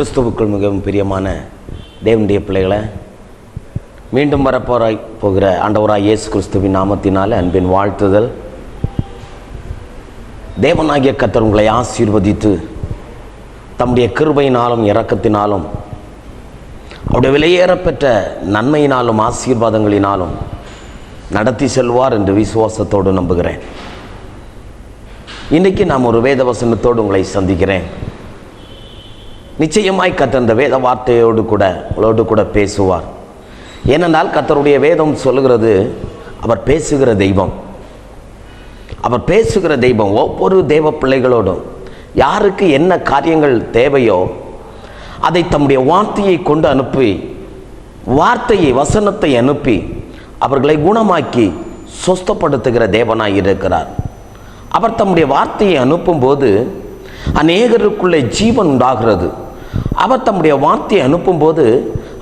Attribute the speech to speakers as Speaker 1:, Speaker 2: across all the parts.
Speaker 1: கிறிஸ்துவுக்குள் மிகவும் பிரியமான தேவனுடைய பிள்ளைகளை, மீண்டும் போகிற ஆண்டவராய் இயேசு கிறிஸ்துவின் நாமத்தினால அன்பின் வாழ்த்துதல். தேவனாகிய கர்த்தர் உங்களை ஆசீர்வதித்து தம்முடைய கிருபையினாலும் இரக்கத்தினாலும் அவருடைய விலையேறப்பெற்ற நன்மையினாலும் ஆசீர்வாதங்களினாலும் நடத்தி செல்வார் என்று விசுவாசத்தோடு நம்புகிறேன். இன்றைக்கி நாம் ஒரு வேத வசனத்தோடு உங்களை சந்திக்கிறேன். நிச்சயமாய் கர்த்தர் அந்த வேத உங்களோடு கூட பேசுவார். ஏனென்றால் கர்த்தருடைய வேதம் சொல்லுகிறது, அவர் பேசுகிற தெய்வம். அவர் பேசுகிற தெய்வம் ஒவ்வொரு தேவ பிள்ளைகளோடும் யாருக்கு என்ன காரியங்கள் தேவையோ அதை தம்முடைய வார்த்தையை கொண்டு அனுப்பி, வசனத்தை அனுப்பி அவர்களை குணமாக்கி சொஸ்தப்படுத்துகிற தேவனாய் இருக்கிறார். அவர் தம்முடைய வார்த்தையை அனுப்பும்போது அநேகருக்குள்ளே ஜீவன் உண்டாகிறது. அவர் தம்முடைய வார்த்தையை அனுப்பும்போது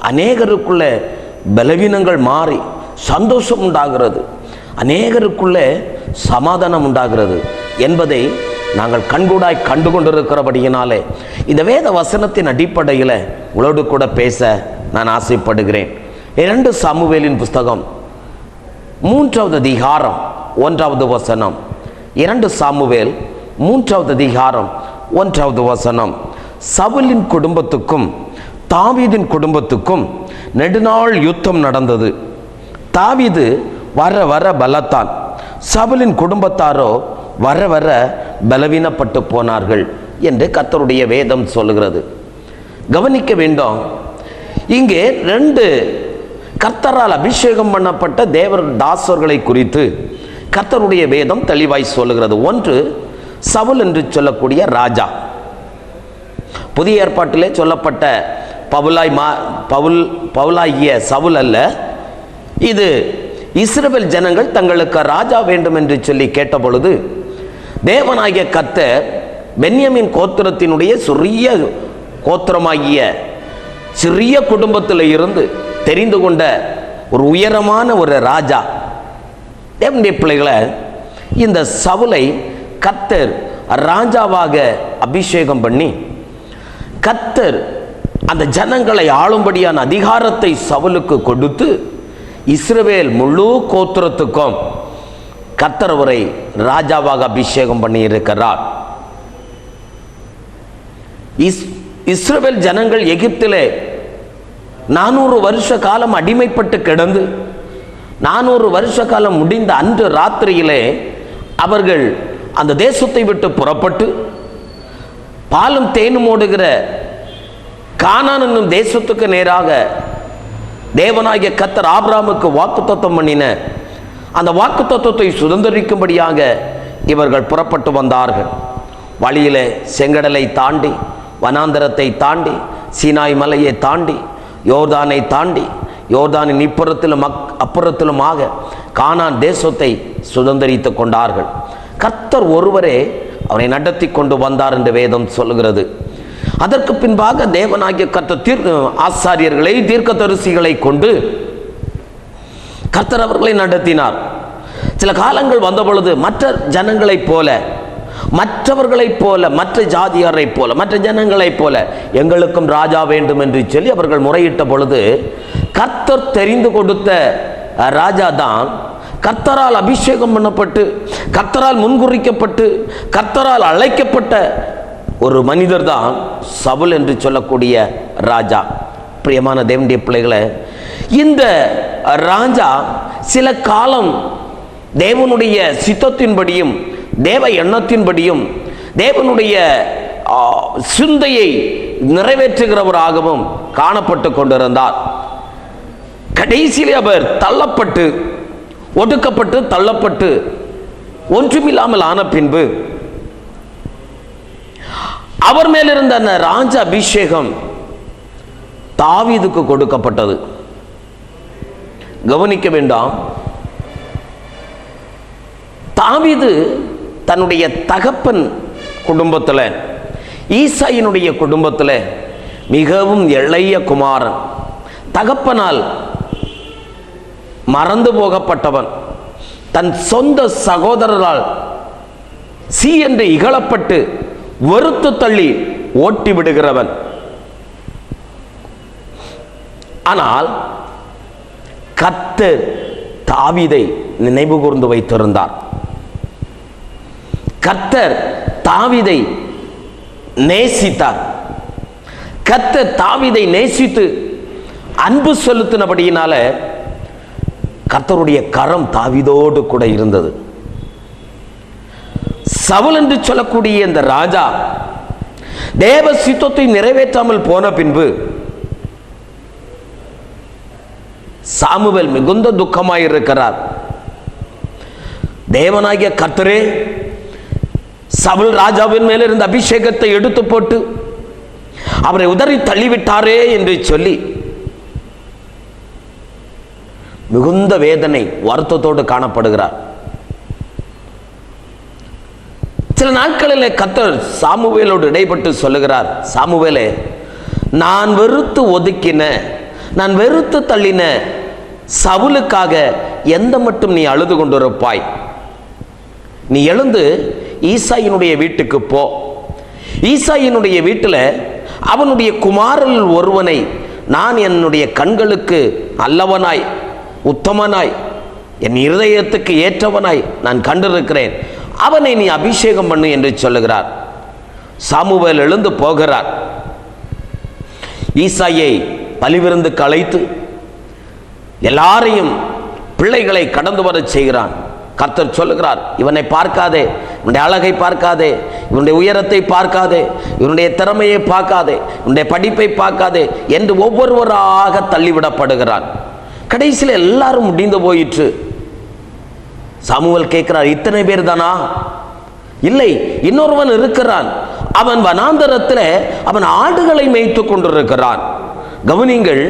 Speaker 1: அநேகருக்குள்ளே பலவீனங்கள் மாறி சந்தோஷம் உண்டாகிறது, அநேகருக்குள்ளே சமாதானம் உண்டாகிறது என்பதை நாங்கள் கண்கூடாய் கண்டு கொண்டிருக்கிறபடியினாலே இந்த வேத வசனத்தின் அடிப்படையில் உங்களோடு கூட பேச நான் ஆசைப்படுகிறேன். 2 சாமுவேலின் புஸ்தகம் 3வது அதிகாரம் 1வது வசனம். 2 சாமுவேல் 3வது அதிகாரம் 1வது வசனம். சவுலின் குடும்பத்துக்கும் தாவீதின் குடும்பத்துக்கும் நெடுநாள் யுத்தம் நடந்தது. தாவீது வர வர பலத்தான், சவுலின் குடும்பத்தாரோ வர வர பலவீனப்பட்டு போனார்கள் என்று கர்த்தருடைய வேதம் சொல்லுகிறது. கவனிக்க வேண்டும், இங்கே 2 கர்த்தரால் அபிஷேகம் பண்ணப்பட்ட தேவர் தாசர்களை குறித்து கர்த்தருடைய வேதம் தெளிவாய் சொல்லுகிறது. ஒன்று சவுல் என்று சொல்லக்கூடிய ராஜா. புதிய ஏற்பாட்டிலே சொல்லப்பட்ட பவுலாகிய சவுல் அல்ல. இது இஸ்ரவேல் ஜனங்கள் தங்களுக்கு ராஜா வேண்டும் என்று சொல்லி கேட்ட பொழுது தேவனாகிய கர்த்தர் பென்யமீன் கோத்திரத்தினுடைய சிறிய கோத்திரமாகிய சிறிய குடும்பத்தில் இருந்து தெரிந்து கொண்ட ஒரு உயரமான ஒரு ராஜா. தேவனுடைய பிள்ளைகளை, இந்த சவுலை கர்த்தர் ராஜாவாக அபிஷேகம் பண்ணி கர்த்தர் அந்த ஜனங்களை ஆளும்படியான அதிகாரத்தை சவுலுக்கு கொடுத்து இஸ்ரவேல் முழு கோத்திரத்துக்கும் கர்த்தர் அவரை ராஜாவாக அபிஷேகம் பண்ணி இருக்கிறார். இஸ்ரவேல் ஜனங்கள் எகிப்திலே 400 வருஷ காலம் அடிமைப்பட்டு கிடந்து 400 வருஷ காலம் முடிந்த அன்று ராத்திரியிலே அவர்கள் அந்த தேசத்தை விட்டு புறப்பட்டு பாலும் தேனும் ஓடுகிற கானான் என்னும் தேசத்துக்கு நேராக தேவனாகிய கர்த்தர் ஆபிரகாமுக்கு வாக்குத்தத்தம் பண்ணின அந்த வாக்குத்தத்தத்தை சுதந்திரிக்கும்படியாக இவர்கள் புறப்பட்டு வந்தார்கள். வழியிலே செங்கடலை தாண்டி, வனாந்தரத்தை தாண்டி, சீனாய் மலையை தாண்டி, யோர்தானை தாண்டி, யோர்தானின் இப்புறத்திலும் அப்புறத்திலுமாக கானான் தேசத்தை சுதந்திரித்து கொண்டார்கள். கர்த்தர் ஒருவரே அவரை நடத்தி கொண்டு வந்தார் என்று வேதம் சொல்லுகிறது. அதற்கு பின்பாக தேவனாகிய கர்த்தர் ஆசாரியர்களை, தீர்க்கதரிசிகளை கொண்டு கர்த்தர் அவர்களை நடத்தினார். சில காலங்கள் வந்த பொழுது மற்ற ஜனங்களைப் போல, மற்றவர்களைப் போல, மற்ற ஜாதியாரைப் போல, மற்ற ஜனங்களைப் போல எங்களுக்கும் ராஜா வேண்டும் என்று சொல்லி அவர்கள் முறையிட்ட பொழுது கர்த்தர் தெரிந்து கொடுத்த ராஜா தான், கர்த்தரால் அபிஷேகம் பண்ணப்பட்டு, கர்த்தரால் முன்குறிக்கப்பட்டு, கர்த்தரால் அழைக்கப்பட்ட ஒரு மனிதர் தான் சவுல் என்று சொல்லக்கூடிய ராஜா. பிரியமான தேவனுடைய பிள்ளைகளை, இந்த ராஜா சில காலம் தேவனுடைய சித்தத்தின்படியும் தேவ எண்ணத்தின்படியும் தேவனுடைய சிந்தையை நிறைவேற்றுகிறவராகவும் காணப்பட்டு கொண்டிருந்தார். கடைசியிலே அவர் தள்ளப்பட்டு, ஒடுக்கப்பட்டு, தள்ளப்பட்டு ஒன்றுமில்லாமல் ஆன பின்பு அவர் மேலிருந்த அந்த ராஜ அபிஷேகம் தாவீதுக்கு கொடுக்கப்பட்டது. கவனிக்க வேண்டாம், தாவீது தன்னுடைய தகப்பன் குடும்பத்தில், ஈசாயினுடைய குடும்பத்தில் மிகவும் இளைய குமாரன், தகப்பனால் மறந்து போகப்பட்டவன், தன் சொந்த சகோதரரால் சி என்று இகழப்பட்டு வெறுத்து தள்ளி ஓட்டி விடுகிறவன். ஆனால் கர்த்தர் தாவீதை நினைவு கூர்ந்து வைத்திருந்தார். கர்த்தர் தாவீதை நேசித்தார். கர்த்தர் தாவீதை நேசித்து அன்பு செலுத்தினபடியினால கர்த்தருடைய கரம் தாவீதோடு கூட இருந்தது. சவுல் என்று சொல்லக்கூடிய இந்த ராஜா தேவ சித்தத்தை நிறைவேற்றாமல் போன பின்பு சாமுவேல் மிகுந்த துக்கமாயிருக்கிறார். தேவனாகிய கர்த்தரே சவுல் ராஜாவின் மேல் இருந்த அபிஷேகத்தை எடுத்து போட்டு அவரை உதறி தள்ளிவிட்டாரே என்று சொல்லி மிகுந்த வேதனை வருத்தத்தோடு காணப்படுகிறார். சில நாட்களில் கர்த்தர் சாமுவேலோடு இடைப்பட்டு சொல்லுகிறார், சாமுவேலே, நான் வெறுத்து ஒதுக்கின, நான் வெறுத்து தள்ளின சவுலுக்காக எந்த மட்டும் நீ அழுது கொண்டிருப்பாய்? நீ எழுந்து ஈசாயினுடைய வீட்டுக்கு போ. ஈசாயினுடைய வீட்டில் அவனுடைய குமாரல் ஒருவனை நான் என்னுடைய கண்களுக்கு நல்லவனாய் உத்தமனாய் என் இருதயத்துக்கு ஏற்றவனாய் நான் கண்டிருக்கிறேன், அவனை நீ அபிஷேகம் பண்ணு என்று சொல்லுகிறார். சாமுவேல் எழுந்து போகிறார். ஈசாயை பலிவிருந்துக்கு அழைத்து எல்லாரையும் பிள்ளைகளை கடந்து வர செய்கிறான். கர்த்தர் சொல்லுகிறார், இவனை பார்க்காதே, இவனுடைய அழகை பார்க்காதே, இவனுடைய உயரத்தை பார்க்காதே, இவனுடைய திறமையை பார்க்காதே, இவனுடைய படிப்பை பார்க்காதே என்று ஒவ்வொருவராக தள்ளிவிடப்படுகிறான். கடைசியில் எல்லாரும் முடிந்து போயிற்று. சாமுவேல் கேட்கிறார், இத்தனை பேர் தானா? இல்லை, இன்னொருவன் இருக்கிறான். அவன் வனாந்தரத்தில் அவன் ஆடுகளை மேய்த்து கொண்டிருக்கிறான். கவனிங்கள்,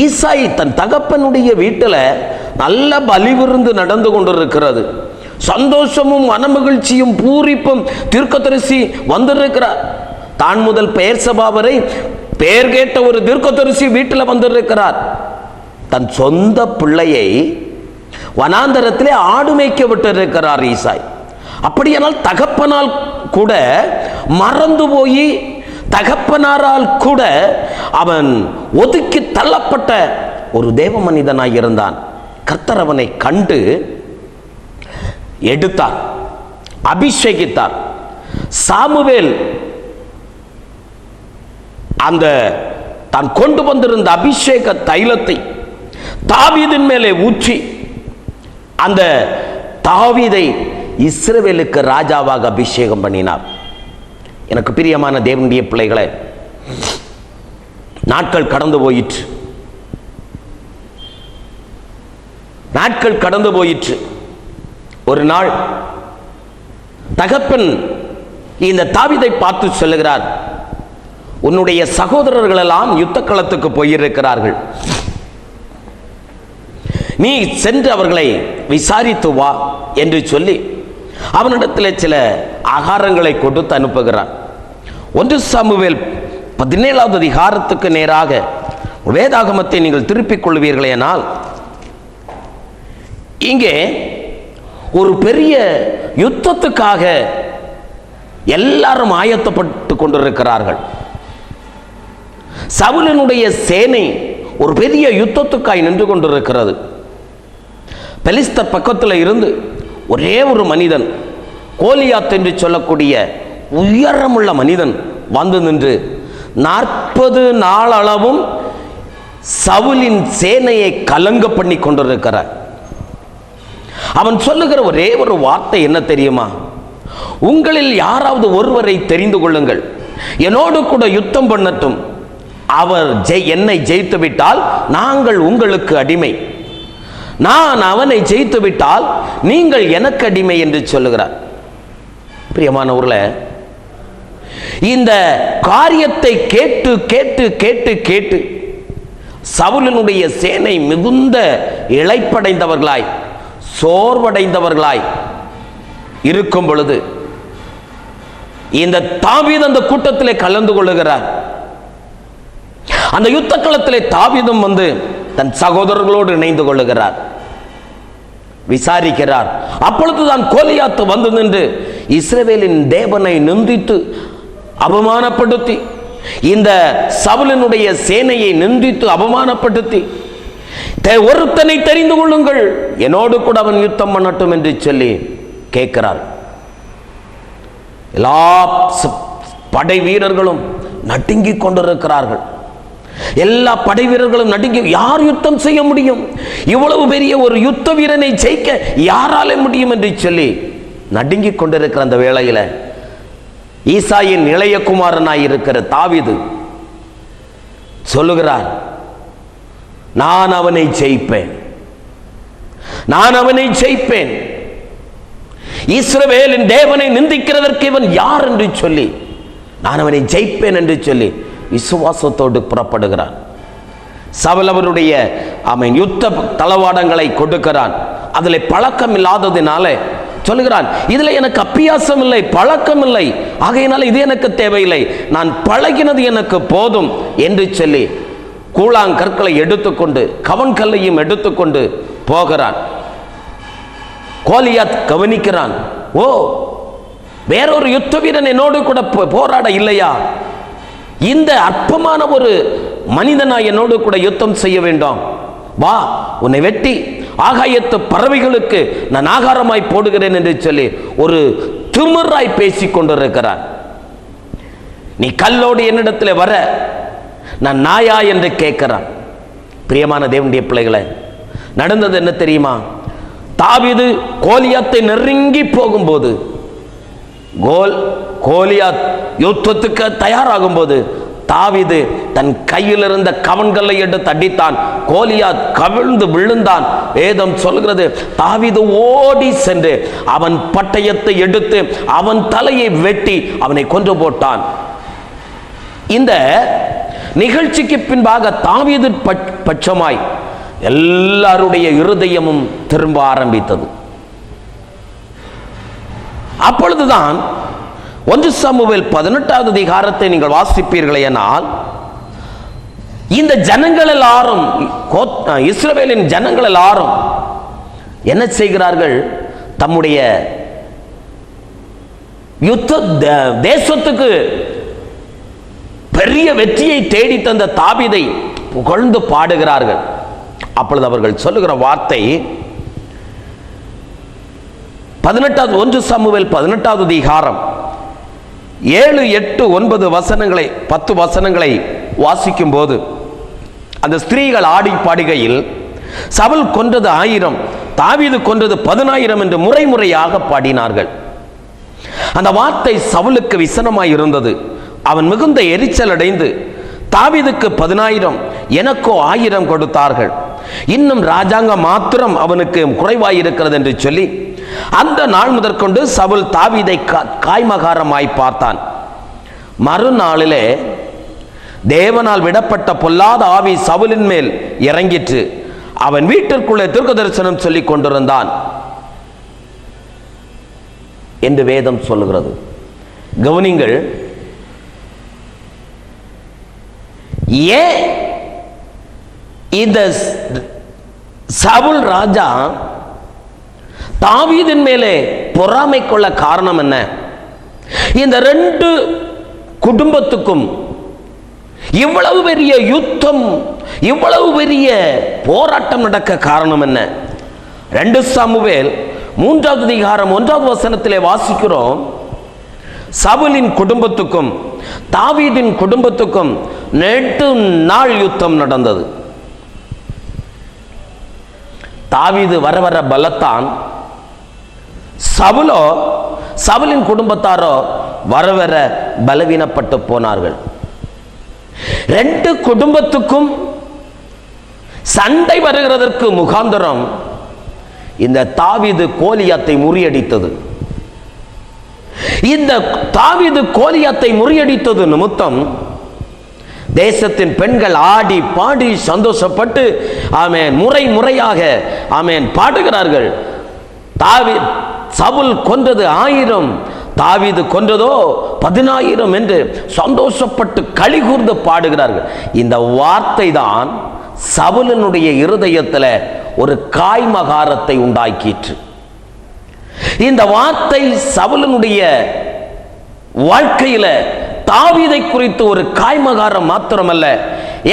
Speaker 1: ஈசாய் தன் தகப்பனுடைய வீட்டில் நல்ல பலிவிருந்து நடந்து கொண்டிருக்கிறது. சந்தோஷமும் மனமகிழ்ச்சியும் பூரிப்பும் தீர்க்கதரிசி வந்திருக்கிறார். தான் முதல் பெயர்சபா வரை பெயர் கேட்ட ஒரு தீர்க்கதரிசி வீட்டில் வந்திருக்கிறார். தன் சொந்த பிள்ளையை வனாந்தரத்திலே ஆடு மேய்க்க விட்டிருக்கிறார் ஈசாய். அப்படியானால் தகப்பனால் கூட மறந்து போய், தகப்பனாரால் கூட அவன் ஒதுக்கி தள்ளப்பட்ட ஒரு தேவ மனிதனாய் இருந்தான். கர்த்தர் அவனை கண்டு எடுத்தார், அபிஷேகித்தார். சாமுவேல் அந்த தான் கொண்டு வந்திருந்த அபிஷேக தைலத்தை தாவீதின் மேலே ஊற்றி அந்த தாவீதை இஸ்ரவேலுக்கு ராஜாவாக அபிஷேகம் பண்ணினார். எனக்கு பிரியமான தேவனுடைய பிள்ளைகளே, நாட்கள் கடந்து போயிற்று. நாட்கள் கடந்து போயிற்று. ஒரு நாள் தகப்பன் இந்த தாவீதை பார்த்து சொல்லுகிறார், உன்னுடைய சகோதரர்கள் எல்லாம் யுத்த களத்துக்கு போயிருக்கிறார்கள், நீ சென்று அவர்களை விசாரித்து வா என்று சொல்லி அவனிடத்தில் சில ஆகாரங்களை கொடுத்து அனுப்புகிறான். 1 சாமுவேல் 17வது அதிகாரத்துக்கு நேராக வேதாகமத்தை நீங்கள் திருப்பிக் கொள்வீர்களேனால், இங்கே ஒரு பெரிய யுத்தத்துக்காக எல்லாரும் ஆயத்தப்பட்டு கொண்டிருக்கிறார்கள். சவுலினுடைய சேனை ஒரு பெரிய யுத்தத்துக்காய் நின்று கொண்டிருக்கிறது. பெலிஸ்தர் பக்கத்தில் இருந்து ஒரே ஒரு மனிதன், கோலியாத் என்று சொல்லக்கூடிய உயரமுள்ள மனிதன் வந்து நின்று 40 நாளளவும் சவுலின் சேனையை கலங்க பண்ணி கொண்டிருக்கிறார். அவன் சொல்லுகிற ஒரே ஒரு வார்த்தை என்ன தெரியுமா? உங்களில் யாராவது ஒருவரை தெரிந்து கொள்ளுங்கள், என்னோடு கூட யுத்தம் பண்ணட்டும், அவர் என்னை ஜெயித்து விட்டால் நாங்கள் உங்களுக்கு அடிமை, நான் அவனை ஜெயித்து விட்டால் நீங்கள் எனக்கு அடிமை என்று சொல்லுகிறார். பிரியமானவர்களே, இந்த காரியத்தை கேட்டு கேட்டு கேட்டு கேட்டு சவுலினுடைய சேனை மிகுந்த இளைப்படைந்தவர்களாய் சோர்வடைந்தவர்களாய் இருக்கும் பொழுது இந்த தாவீது அந்த கூட்டத்திலே கலந்து கொள்ளுகிறார். அந்த யுத்த களத்திலே தாவீதும் வந்து தன் சகோதரர்களோடு இணைந்து கொள்ளுகிறார், விசாரிக்கிறார். அப்பொழுதுதான் கோலியாத் வந்து நின்று இஸ்ரவேலின் தேவனை நிந்தித்து அவமானப்படுத்தி இந்த சவுலினுடைய சேனையை நிந்தித்து அவமானப்படுத்தி, ஒருத்தனை தெரிந்து கொள்ளுங்கள், என்னோடு கூட அவன் யுத்தம் பண்ணட்டும் என்று சொல்லி கேட்கிறார். எல்லா படை வீரர்களும் நடுங்கிக் கொண்டிருக்கிறார்கள். எல்லா படை வீரர்களும் நடுங்கி, யார் யுத்தம் செய்ய முடியும்? இவ்வளவு பெரிய ஒரு யுத்த வீரனை ஜெயிக்க யாரால முடியும் என்று சொல்லி நடுங்கிக் கொண்டிருக்கிற அந்த வேளையில ஈசாயின் இளைய குமாரனாய் இருக்கிற தாவீது சொல்லுகிறார், நான் அவனை ஜெயிப்பேன், நான் அவனை ஜெயிப்பேன். இஸ்ரவேலின் தேவனை நிந்திக்கிறதற்கு இவன் யார் என்று சொல்லி நான் அவனை ஜெயிப்பேன் என்று சொல்லி விசுவாசத்தோடு புறப்படுகிறான். சவுல் அவருடைய யுத்த தளவாடங்களை கொடுக்கிறான். அதில் பழக்கம் இல்லாததினால சொல்லுகிறான், இதுல எனக்கு அப்பியாசம் இல்லை, பழக்கம் இல்லை, ஆகையினால இது எனக்கு தேவையில்லை, நான் பழகினது எனக்கு போதும் என்று சொல்லி கூழாங்கற்களை எடுத்துக்கொண்டு கவன் கல்லையும் எடுத்துக்கொண்டு போகிறான். கோலியாத் கவனிக்கிறான், ஓ, வேறொரு யுத்த வீரன் என்னோடு கூட போராட இல்லையா? இந்த அற்பமான ஒரு மனிதனா என்னோடு கூட யுத்தம் செய்ய வேண்டாம், வா, உன்னை வெட்டி ஆகாயத்து பறவைகளுக்கு நான் ஆகாரமாய் போடுகிறேன் என்று சொல்லி ஒரு திமிராய் பேசிக் கொண்டிருக்கிறான். நீ கல்லோடு என்னிடத்தில் வர நான் நாயா என்று கேட்கிறான். பிரியமான தேவனுடைய பிள்ளைகளை, நடந்தது என்ன தெரியுமா? தாவீது கோலியாத்தை நெருங்கி போகும்போது, கோலியாத் யுத்தத்துக்கு தயாராகும் போது தாவீது தன் கையில் இருந்த கவன்களை எடுத்து அடித்தான். கோலியாத் கவிழ்ந்து விழுந்தான். வேதம் சொல்கிறது, தாவீது ஓடி சென்று அவன் பட்டயத்தை எடுத்து அவன் தலையை வெட்டி அவனை கொன்று போட்டான். இந்த நிகழ்ச்சிக்கு பின்பாக தாவீது பட்சமாய் எல்லாருடைய இருதயமும் திரும்ப ஆரம்பித்தது. அப்பொழுதுதான் 1 சாமுவேல் 18வது அதிகாரத்தை நீங்கள் வாசிப்பீர்களேனால், இந்த ஜனங்கள் எல்லாரும், இஸ்ரவேலின் ஜனங்கள் எல்லாரும் என்ன செய்கிறார்கள்? தம்முடைய யுத்த தேசத்துக்கு பெரிய வெற்றியை தேடி தந்த தாவீதை புகழ்ந்து பாடுகிறார்கள். அப்பொழுது அவர்கள் சொல்லுகிற வார்த்தை 1 சாமுவேல் 18வது அதிகாரம் 7, 8, 9 வசனங்களை 10 வசனங்களை வாசிக்கும் போது, அந்த ஸ்திரீகள் ஆடி பாடுகையில் சவுல் கொன்றது 1000, தாவீது கொன்றது 10000 என்று முறையாக பாடினார்கள். அந்த வார்த்தை சவுலுக்கு விசனமாய் இருந்தது. அவன் மிகுந்த எரிச்சல் அடைந்து, தாவீதுக்கு 10000, எனக்கோ 1000 கொடுத்தார்கள், இன்னும் ராஜாங்கம் மாத்திரம் அவனுக்கு குறைவாயிருக்கிறது என்று சொல்லி அந்த நாள் முதற்கொண்டு சவுல் தாவீதை காய்மகாரமாய் பார்த்தான். மறுநாளிலே தேவனால் விடப்பட்ட பொல்லாத ஆவி சவுலின் மேல் இறங்கிற்று. அவன் வீட்டிற்குள்ளே தீர்க்க தரிசனம் சொல்லிக் கொண்டிருந்தான் என்று வேதம் சொல்லுகிறது. கவனிங்கள், ஏன் இந்த சவுல் ராஜா தாவீதின் மேலே பொறாமை கொள்ள காரணம் என்ன? இந்த 2 குடும்பத்துக்கும் இவ்வளவு பெரிய யுத்தம், இவ்வளவு பெரிய போராட்டம் நடக்க காரணம் என்ன? 2 சாமுவேல் 3வது அதிகாரம் 1வது வசனத்திலே வாசிக்கிறோம், சவுலின் குடும்பத்துக்கும் தாவீதின் குடும்பத்துக்கும் 8 நாள் யுத்தம் நடந்தது. தாவீது வர வர பலத்தான், சவுலின் குடும்பத்தாரோ வர வர பலவீனப்பட்டு போனார்கள். 2 குடும்பத்துக்கும் சண்டை வருகிறதற்கு முகாந்தரம் இந்த தாவீது கோலியாத்தை முறியடித்தது. இந்த தாவீது கோலியாத்தை முறியடித்தது நிமித்தம் தேசத்தின் பெண்கள் ஆடி பாடி சந்தோஷப்பட்டு ஆமென் முறையாக ஆமென் பாடுகிறார்கள். சவுல் கொன்றது 1000, தாவீது கொன்றதோ 10000 என்று சந்தோஷப்பட்டு களி கூர்ந்து பாடுகிறார்கள். இந்த வார்த்தை தான் சவுலினுடைய இருதயத்தில் ஒரு காய்மகாரத்தை உண்டாக்கிற்று. இந்த வார்த்தை சவுலினுடைய வாழ்க்கையில தாவீதை குறித்து ஒரு காய்மகாரம் மாத்திரமல்ல,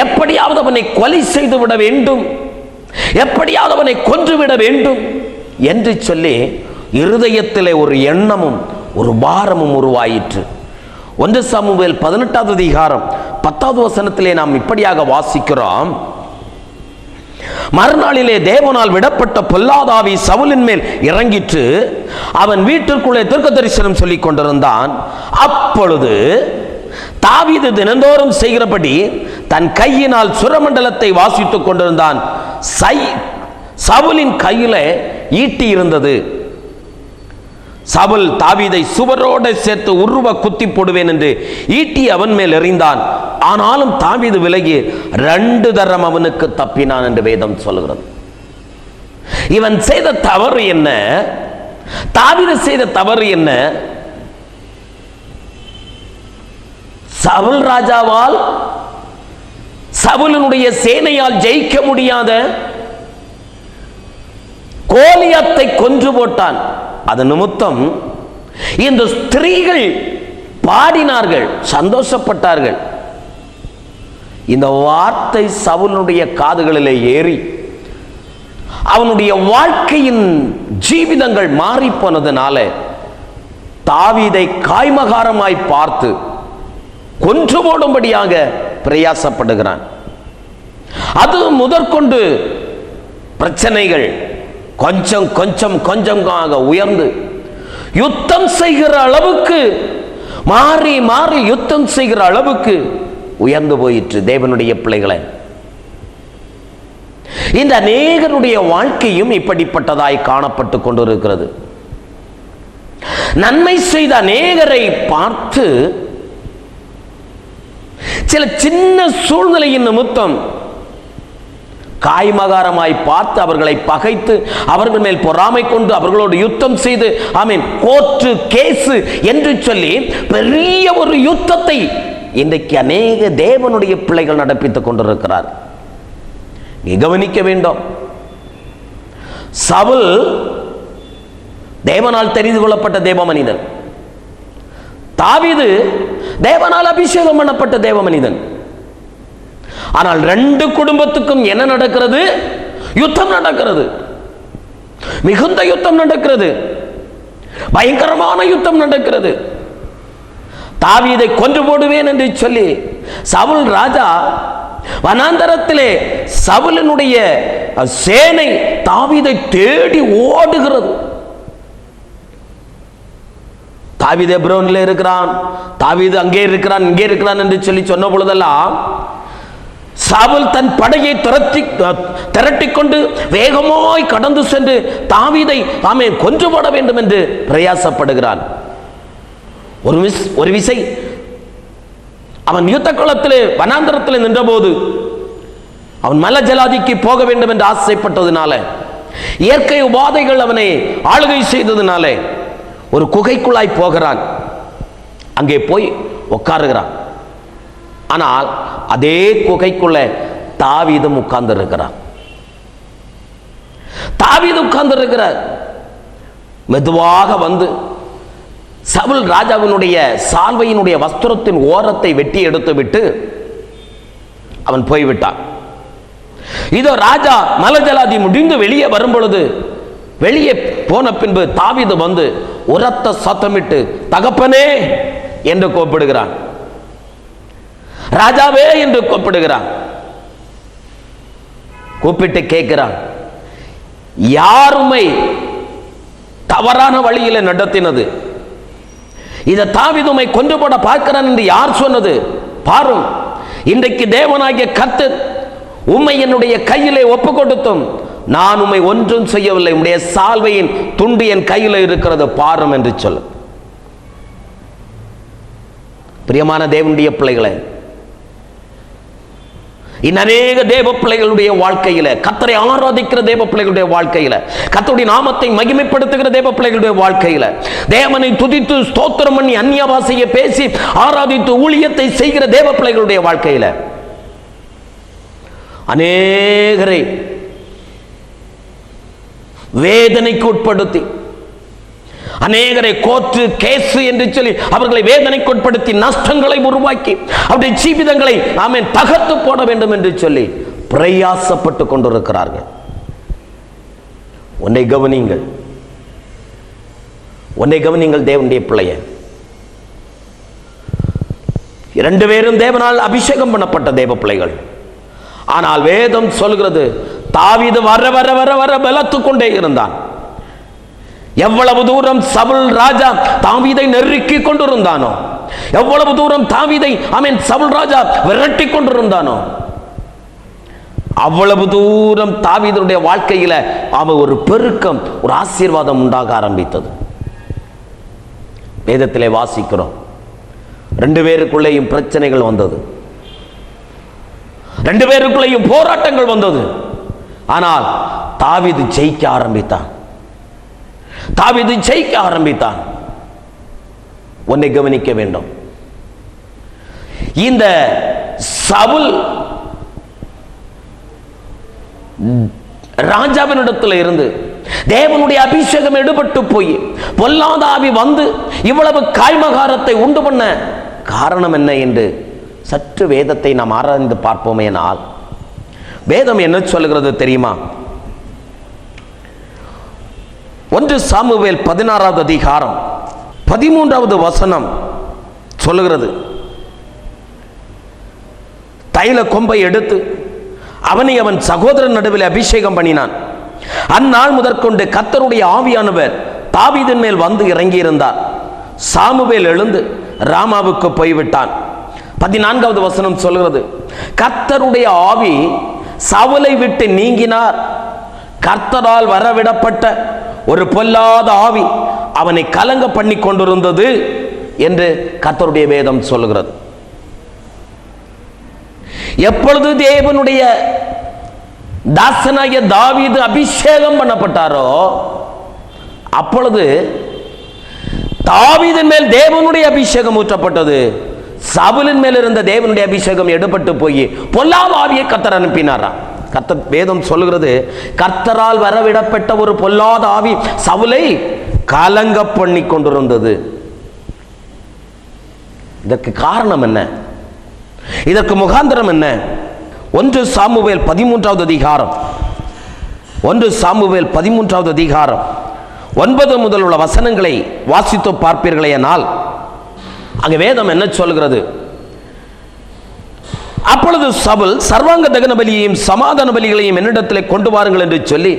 Speaker 1: எப்படியாவது அவனை கொலை செய்து விட வேண்டும், எப்படியாவது அவனை கொன்றுவிட வேண்டும் என்று சொல்லி இருதயத்திலே ஒரு எண்ணமும் ஒரு பாரமும் உருவாயிற்று. 1 சாமுவேல் 18வது அதிகாரம் 10வது வசனத்திலே நாம் இப்படியாக வாசிக்கிறோம். மறுநாளிலே தேவனால் விடப்பட்ட பொல்லாத ஆவி சவுலின் மேல் இறங்கிற்று. அவன் வீட்டிற்குள்ளே தீர்க்க தரிசனம் சொல்லிக் கொண்டிருந்தான். அப்பொழுது தாவீது தினந்தோறும் செய்கிறபடி தன் கையினால் சுரமண்டலத்தை வாசித்துக் கொண்டிருந்தான். சவுலின் கையிலே ஈட்டி இருந்தது. சவுல் தாவீதை சுவரோடு சேர்த்து உருவ குத்தி போடுவேன் என்று ஈட்டி அவன் மேல் எறிந்தான். ஆனாலும் தாவீது விலகி 2 தரம் அவனுக்கு தப்பினான் என்று வேதம் சொல்கிறது. இவன் செய்த தவறு என்ன? தாவீது செய்த தவறு என்ன? சவுல் ராஜாவால், சவுலினுடைய சேனையால் ஜெயிக்க முடியாத கோலியாத்தை கொன்று போட்டான். அது நிமித்தம் இந்த ஸ்திரீகள் பாடினார்கள், சந்தோஷப்பட்டார்கள். இந்த வார்த்தை சவுலுடைய காதுகளிலே ஏறி அவனுடைய வாழ்க்கையின் ஜீவிதங்கள் மாறி போனதுனால தாவீதை காய்மகாரமாய் பார்த்து கொன்று போடும்படியாக பிரயாசப்படுகிறான். அது முதற்கொண்டு பிரச்சனைகள் கொஞ்சம் கொஞ்சம் கொஞ்சமாக உயர்ந்து யுத்தம் செய்கிற அளவுக்கு, மாறி மாறி யுத்தம் செய்கிற அளவுக்கு உயர்ந்து போயிற்று. தேவனுடைய பிள்ளைகளை, இந்த அநேகருடைய வாழ்க்கையும் இப்படிப்பட்டதாய் காணப்பட்டு கொண்டிருக்கிறது. நன்மை செய்த அநேகரை பார்த்து சில சின்ன சூழ்நிலையின் நிமித்தம் காய்மகாரமாய் பார்த்து அவர்களை பகைத்து அவர்கள் மேல் பொறாமை கொண்டு அவர்களோடு யுத்தம் செய்து, ஆமீன், கோர்ட்டு கேசு என்று சொல்லி பெரிய ஒரு யுத்தத்தை இன்றைக்கு அநேக தேவனுடைய பிள்ளைகள் நடப்பித்துக் கொண்டிருக்கிறார். கவனிக்க வேண்டும். சவுல் தேவனால் தெரிந்து கொள்ளப்பட்ட தேவ மனிதன். தாவீது தேவனால் அபிஷேகம் பண்ணப்பட்ட தேவ மனிதன். ஆனால் 2 குடும்பத்துக்கும் என்ன நடக்கிறது? யுத்தம் நடக்கிறது. மிகுந்த யுத்தம் நடக்கிறது. பயங்கரமான யுத்தம் நடக்கிறது. தாவீதை கொன்று போடுவேன் என்று சொல்லி சவுல் ராஜா வனாந்தரத்திலே சவுலினுடைய சேனை தாவீதை தேடி ஓடுகிறது. தாவீது எப்ரோனில் இருக்கிறான், தாவீது அங்கே இருக்கிறான், இங்கே இருக்கிறான் என்று சொல்லி சொன்ன பொழுதெல்லாம் சவுல் தன் படையை திரட்டிக் கொண்டு வேகமாய் கடந்து சென்று தாவீதை ஆமென் கொன்று போட வேண்டும் என்று பிரயாசப்படுகிறான். ஒரு விசை அவன் யுத்த களத்திலே வனாந்தரத்தில் நின்றபோது அவன் மல ஜலாதிக்கு போக வேண்டும் என்று ஆசைப்பட்டதுனால, இயற்கை உபாதைகள் அவனை ஆளுகை செய்ததுனால ஒரு குகைக்குள்ளாய் போகிறான். அங்கே போய் உட்காருகிறான். ஆனால் அதே குகைக்குள்ள தாவீதும் உட்கார்ந்து இருக்கிறார். தாவீது உட்கார்ந்து இருக்கிறார். மெதுவாக வந்து சவுல் ராஜாவினுடைய சால்வையினுடைய வஸ்திரத்தின் ஓரத்தை வெட்டி எடுத்து விட்டு அவன் போய்விட்டான். இதோ ராஜா மலஜலாதி முடிந்து வெளியே வரும் பொழுது, வெளியே போன பின்பு தாவீது வந்து உரத்த சத்தமிட்டு தகப்பனே என்று கூப்பிடுகிறான். ராஜாவே என்று கூப்பிடுகிறான். கூப்பிட்டு கேட்கிறான், யாருமை தவறான வழியில் நடத்தினது? இதை தாவீது உம்மை கொன்று போட பார்க்கிறான் என்று யார் சொன்னது? பாரும், இன்றைக்கு தேவனாகிய கர்த்தர் உம்மை என்னுடைய கையிலே ஒப்பு கொடுத்தும் நான் உம்மை ஒன்றும் செய்யவில்லை. உம்முடைய சால்வையின் துண்டு என் கையில் இருக்கிறது, பாரும் என்று சொல்ல. பிரியமான தேவனுடைய பிள்ளைகளை, அநேக தேவ பிள்ளைகளுடைய வாழ்க்கையில, கர்த்தரை ஆராதிக்கிற தேவ பிள்ளைகளுடைய வாழ்க்கையில, கர்த்தருடைய நாமத்தை மகிமைப்படுத்துகிற தேவ பிள்ளைகளுடைய வாழ்க்கையில, தேவனை துதித்து ஸ்தோத்திரம் பண்ணி அந்நிய பாஷையை பேசி ஆராதித்து ஊழியத்தை செய்கிற தேவ பிள்ளைகளுடைய வாழ்க்கையில அநேகரை வேதனைக்கு உட்படுத்தி அநேகரை கோர்ட்டு கேசு என்று சொல்லி அவர்களை வேதனைக்குட்படுத்தி நஷ்டங்களை உருவாக்கி அவருடைய ஜீவிதங்களை ஆமென் தகர்த்து போட வேண்டும் என்று சொல்லி பிரயாசப்பட்டு கொண்டிருக்கிறார்கள். ஒன்றை கவனிங்கள், தேவனுடைய பிள்ளைய, இரண்டு பேரும் தேவனால் அபிஷேகம் பண்ணப்பட்ட தேவ பிள்ளைகள். ஆனால் வேதம் சொல்கிறது தாவீது வர வர வர வர பலத்து கொண்டே இருந்தான். எவ்வளவு தூரம் சவுல் ராஜா தாவீதை நெருக்கி கொண்டிருந்தானோ, எவ்வளவு தூரம் தாவீதை சவுல் ராஜா விரட்டி கொண்டிருந்தானோ, அவ்வளவு தூரம் தாவீதுடைய வாழ்க்கையில அவன் ஒரு பெருக்கம், ஒரு ஆசீர்வாதம் உண்டாக ஆரம்பித்தது. வேதத்திலே வாசிக்கிறோம், ரெண்டு பேருக்குள்ளேயும் பிரச்சனைகள் வந்தது, ரெண்டு பேருக்குள்ளேயும் போராட்டங்கள் வந்தது. ஆனால் தாவீது ஜெயிக்க ஆரம்பித்தான். ஒன்றை கவனிக்க வேண்டும், இந்த சவுல் ராஜாவினிடத்தில் இருந்து தேவனுடைய அபிஷேகம் எடுபட்டு போய் பொல்லாத ஆவி வந்து இவ்வளவு காய்மகாரத்தை உண்டு பண்ண காரணம் என்ன என்று சற்று வேதத்தை நாம் ஆராய்ந்து பார்ப்போமேனால், வேதம் என்ன சொல்லுகிறது தெரியுமா? 1 சாமுவேல் 16வது அதிகாரம் 13வது வசனம் சொல்லுகிறது, தைல கொம்பை எடுத்து அவனை அவன் சகோதரன் நடுவில் அபிஷேகம் பண்ணினான். அந்நாள் முதற்கொண்டு கர்த்தருடைய ஆவியானவர் தாவீதின் மேல் வந்து இறங்கியிருந்தார். சாமுவேல் எழுந்து ராமாவுக்கு போய்விட்டான். 14வது வசனம் சொல்கிறது, கர்த்தருடைய ஆவி சவுலை விட்டு நீங்கினார். கர்த்தரால் வரவிடப்பட்ட ஒரு பொல்லாத ஆவி அவனை கலங்க பண்ணி கொண்டிருந்தது என்று கர்த்தருடைய வேதம் சொல்லுகிறது. எப்பொழுது தேவனுடைய தாசனாகிய தாவீது அபிஷேகம் பண்ணப்பட்டாரோ அப்பொழுது தாவீதின் மேல் தேவனுடைய அபிஷேகம் ஊற்றப்பட்டது. சவுலின் மேல் இருந்த தேவனுடைய அபிஷேகம் எடுபட்டு போய் பொல்லாத ஆவியை கர்த்தர் அனுப்பினாராம். கர்த்தர் வேதம் சொல்லுகிறது, கர்த்தரால் வரவிடப்பட்ட ஒரு பொல்லாத ஆவி சவுலை கலங்க பண்ணி கொண்டிருந்தது. இதற்கு காரணம் என்ன? இதற்கு முகாந்திரம் என்ன? 1 சாமுவேல் 13வது அதிகாரம் 9 முதல் உள்ள வசனங்களை வாசித்து பார்ப்பீர்களேயானால் அங்கே வேதம் என்ன சொல்கிறது? அப்பொழுது சவுல் சர்வாங்க தகன பலியையும் சமாதான பலிகளையும் என்னிடத்திலே கொண்டு வாருங்கள் என்று சொல்லி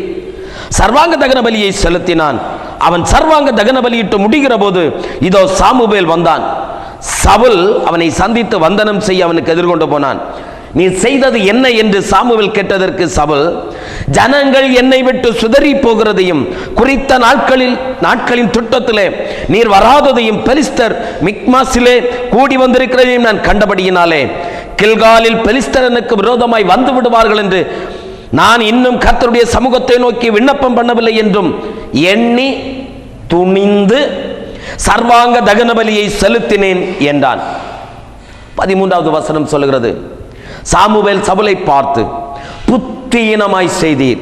Speaker 1: சர்வாங்க தகன பலியை செலுத்தினான். அவன் சர்வாங்க தகன பலியிட்டு முடிகிற போது இதோ சாமுவேல் வந்தான். சவுல் அவனை சந்தித்து வந்தனம் செய்ய அவனுக்கு எதிர்கொண்டு போனான். நீ செய்தது என்ன என்று சாமுவேல் கேட்டதற்கு சவுல், ஜனங்கள் என்னை விட்டு சிதறி போகிறதையும் குறித்த நாட்களின் திட்டத்திலே நீர் வராததையும் பெலிஸ்தர் மிக்மாசிலே கூடி வந்திருக்கிறதையும் நான் கண்டபடியினாலே கில்காலில் பெலிஸ்தர் எனக்கு விரோதமாய் வந்து விடுவார்கள் என்று நான் இன்னும் கர்த்தருடைய சமூகத்தை நோக்கி விண்ணப்பம் பண்ணவில்லை என்றும் எண்ணி துணிந்து சர்வாங்க தகன பலியை செலுத்தினேன் என்றான். 13வது வசனம் சொல்லுகிறது, சாமுவேல் சவுலை பார்த்து, புத்தியீனமாய் செய்தீர்,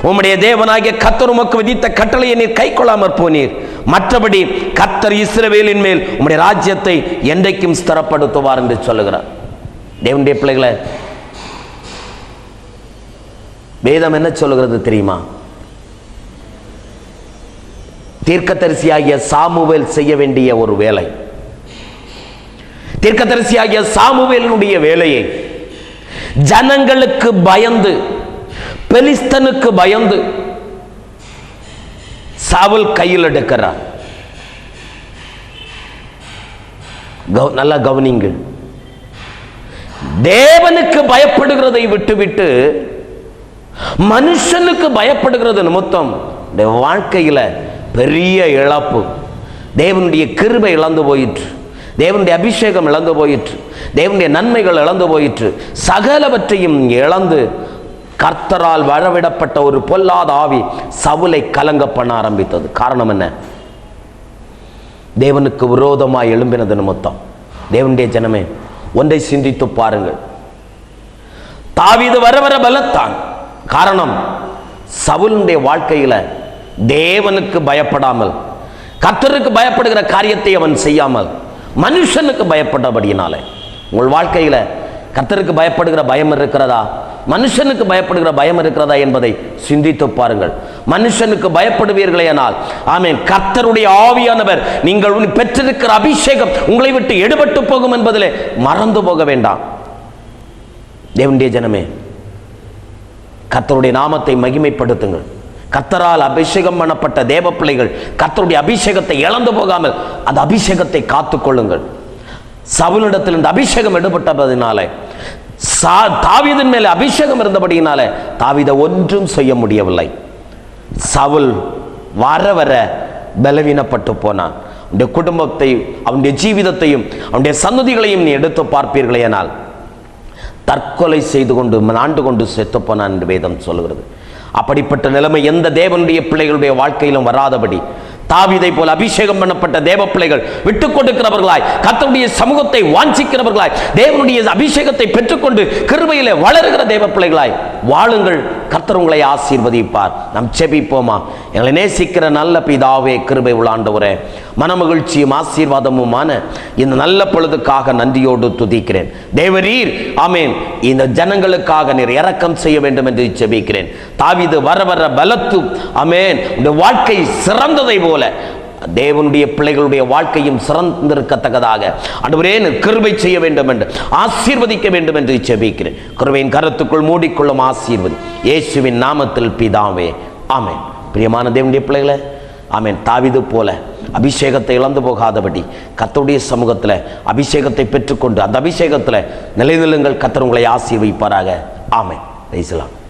Speaker 1: உம்முடைய தேவனாகிய கர்த்தர் உமக்கு விதித்த கட்டளையை நீர் கை கொள்ளாமற் போனீர். மற்றபடி கர்த்தர் இஸ்ரவேலின் மேல் உம்முடைய ராஜ்யத்தை என்றைக்கும் ஸ்திரப்படுத்துவார் என்று சொல்லுகிறார். தேவனுடைய பிள்ளைகளை, வேதம் என்ன சொல்லுகிறது தெரியுமா? தீர்க்கதரிசியாகிய சாமுவேல் செய்ய வேண்டிய ஒரு வேலை, தீர்க்கதரிசியாகிய சாமுவேலினுடைய வேலையை ஜனங்களுக்கு பயந்து, பெலிஸ்தனுக்கு பயந்து சவுல் கையில் எடுக்கிறார். நல்லா கவனிங்கள், தேவனுக்கு பயப்படுகிறதை விட்டுவிட்டு மனுஷனுக்கு பயப்படுகிறது நிமித்தம் வாழ்க்கையில பெரிய இழப்பு. தேவனுடைய கிருபை இழந்து போயிற்று, தேவனுடைய அபிஷேகம் இழந்து போயிற்று, தேவனுடைய நன்மைகள் இழந்து போயிற்று, சகலவற்றையும் இழந்து கர்த்தரால் வரவிடப்பட்ட ஒரு பொல்லாத ஆவி சவுலை கலங்க பண்ண ஆரம்பித்தது. காரணம் என்ன? தேவனுக்கு விரோதமாய் எழும்பினது நிமித்தம். தேவனுடைய ஜனமே, ஒன்றை சிந்தித்து பாருங்கள். தாவீது வர வர பலத்தான். காரணம், சவுலுடைய வாழ்க்கையில தேவனுக்கு பயப்படாமல், கர்த்தருக்கு பயப்படுகிற காரியத்தை அவன் செய்யாமல் மனுஷனுக்கு பயப்பட்டபடியினாலே, உங்கள் வாழ்க்கையில் கர்த்தருக்கு பயப்படுகிற பயம் இருக்கிறதா, மனுஷனுக்கு பயப்படுகிற பயம் இருக்கிறதா என்பதை சிந்தித்து பாருங்கள். மனுஷனுக்கு பயப்படுவீர்களேனால் ஆமென், கர்த்தருடைய ஆவியானவர் நீங்கள் பெற்றிருக்கிற அபிஷேகம் உங்களை விட்டு எடுபட்டு போகும் என்பதிலே மறந்து போக வேண்டாம். தேவனுடைய ஜனமே, கர்த்தருடைய நாமத்தை மகிமைப்படுத்துங்கள். கர்த்தரால் அபிஷேகம் பண்ணப்பட்ட தேவ பிள்ளைகள் கர்த்தருடைய அபிஷேகத்தை இழந்து போகாமல் அந்த அபிஷேகத்தை காத்துக் கொள்ளுங்கள். சவுலிடத்தில் இந்த அபிஷேகம் எடுபட்டதினாலே, தாவீதின் மேலே அபிஷேகம் இருந்தபடியினாலே தாவீதை ஒன்றும் செய்ய முடியவில்லை. சவுல் வர வர பலவீனப்பட்டு போனான். அவனுடைய குடும்பத்தை, அவனுடைய ஜீவிதத்தையும் அவனுடைய சந்ததிகளையும் நீ எடுத்து பார்ப்பீர்களேனால் தற்கொலை செய்து கொண்டு ஆண்டு கொண்டு செத்து போனான் என்று வேதம் சொல்கிறது. அப்படிப்பட்ட நிலைமை எந்த தேவனுடைய பிள்ளைகளுடைய வாழ்க்கையிலும் வராதபடி தாவீதை போல அபிஷேகம் பண்ணப்பட்ட தேவ பிள்ளைகள் விட்டுக் கொடுக்கிறவர்களாய், கர்த்தருடைய சமூகத்தை வாஞ்சிக்கிறவர்களாய், தேவனுடைய அபிஷேகத்தை பெற்றுக்கொண்டு கிருபையிலே வளருகிற தேவ பிள்ளைகளாய் வாழுங்கள். கர்த்தர் உங்களை ஆசீர்வதிப்பார். நாம் செபிப்போமா? எங்களை நேசிக்கிற நல்ல பிதாவே, கிருபை உள்ள ஆண்டவரே, மனமகிழ்ச்சியும் ஆசீர்வாதமுமான இந்த நல்ல பொழுதுக்காக நன்றியோடு துதிக்கிறேன். தேவரீர் ஆமேன், இந்த ஜனங்களுக்காக நீர் இரக்கம் செய்ய வேண்டும் என்று செபிக்கிறேன். தாவீது வர வர பலத்து ஆமேன், உடைய வாழ்க்கை சிறந்ததை போல தேவனுடைய பிள்ளைகளுடைய வாழ்க்கையும் சிறந்திருக்கத்தக்கதாக ஆண்டவரே கிருபை செய்ய வேண்டும் என்று ஆசீர்வதிக்க வேண்டும் என்று செபிக்கிறேன். கிருபையின் கரத்துக்குள் மூடிக்கொள்ளும் ஆசீர்வதி இயேசுவின் நாமத்தில் பிதாவே, ஆமேன். பிரியமான தேவனுடைய பிள்ளைகளை ஆமேன், தாவீது போல அபிஷேகத்தை இழந்து போகாதபடி கர்த்தருடைய சமூகத்தில் அபிஷேகத்தை பெற்றுக்கொண்டு அந்த அபிஷேகத்தில் நிலைநில்லுங்கள். கர்த்தர் உங்களை ஆசீர்வதிப்பாராக. ஆமேன். Praise the Lord.